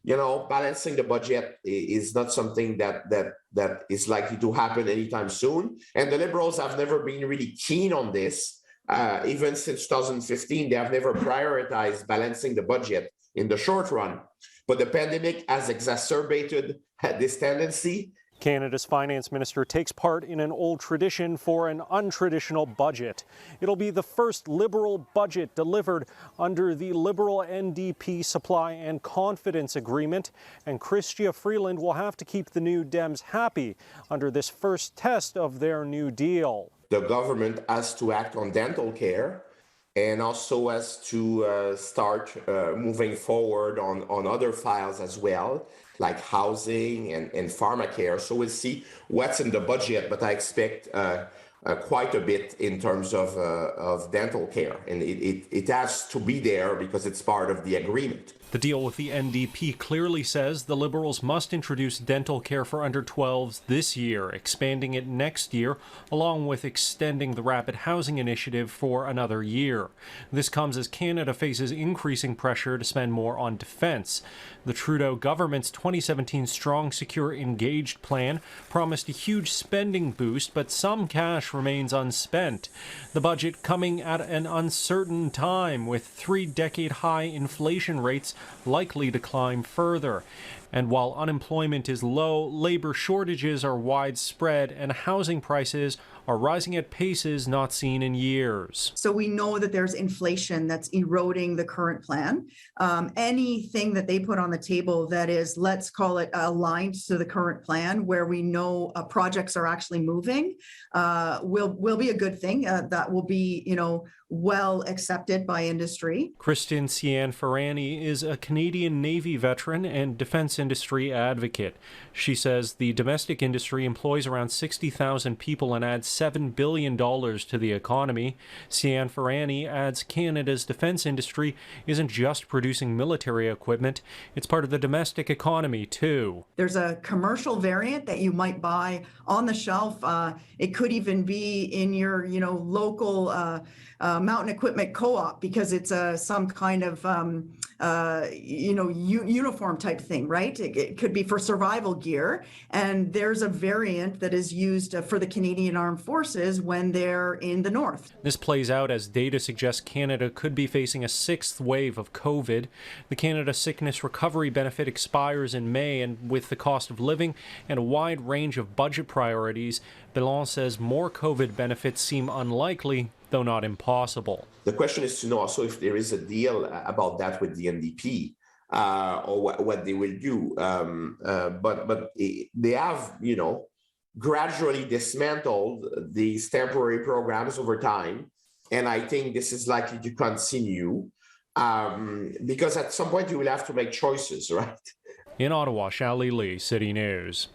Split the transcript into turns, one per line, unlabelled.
balancing the budget is not something that is likely to happen anytime soon. And the Liberals have never been really keen on this. Even since 2015, they have never prioritized balancing the budget in the short run. But the pandemic has exacerbated this tendency.
Canada's finance minister takes part in an old tradition for an untraditional budget. It'll be the first Liberal budget delivered under the Liberal NDP Supply and Confidence Agreement, and Chrystia Freeland will have to keep the New Dems happy under this first test of their New Deal.
The government has to act on dental care and also has to start moving forward on other files as well, like housing and pharmacare. So we'll see what's in the budget, but I expect quite a bit in terms of dental care. And it has to be there because it's part of the agreement.
The deal with the NDP clearly says the Liberals must introduce dental care for under 12s this year, expanding it next year, along with extending the Rapid Housing Initiative for another year. This comes as Canada faces increasing pressure to spend more on defence. The Trudeau government's 2017 Strong, Secure, Engaged plan promised a huge spending boost, but some cash remains unspent. The budget coming at an uncertain time, with 3-decade-high inflation rates likely to climb further. And while unemployment is low, labor shortages are widespread and housing prices are rising at paces not seen in years.
So we know that there's inflation that's eroding the current plan. Anything that they put on the table that is, let's call it, aligned to the current plan, where we know projects are actually moving, will be a good thing. That will be, well accepted by industry.
Chrystia Freeland is a Canadian Navy veteran and defense industry advocate. She says the domestic industry employs around 60,000 people and adds $7 billion to the economy. Freeland adds Canada's defense industry isn't just producing military equipment, it's part of the domestic economy too.
There's a commercial variant that you might buy on the shelf. It could even be in your, local mountain equipment co-op, because it's some kind of, uniform type thing, right? It could be for survival gear. And there's a variant that is used for the Canadian Armed Forces when they're in the north.
This plays out as data suggests Canada could be facing a 6th wave of COVID. The Canada Sickness Recovery Benefit expires in May, and with the cost of living and a wide range of budget priorities, Bellon says more COVID benefits seem unlikely, though not impossible.
The question is to know also if there is a deal about that with the NDP or what they will do. But they have, gradually dismantled these temporary programs over time. And I think this is likely to continue because at some point you will have to make choices, right?
In Ottawa, Shally Lee, City News.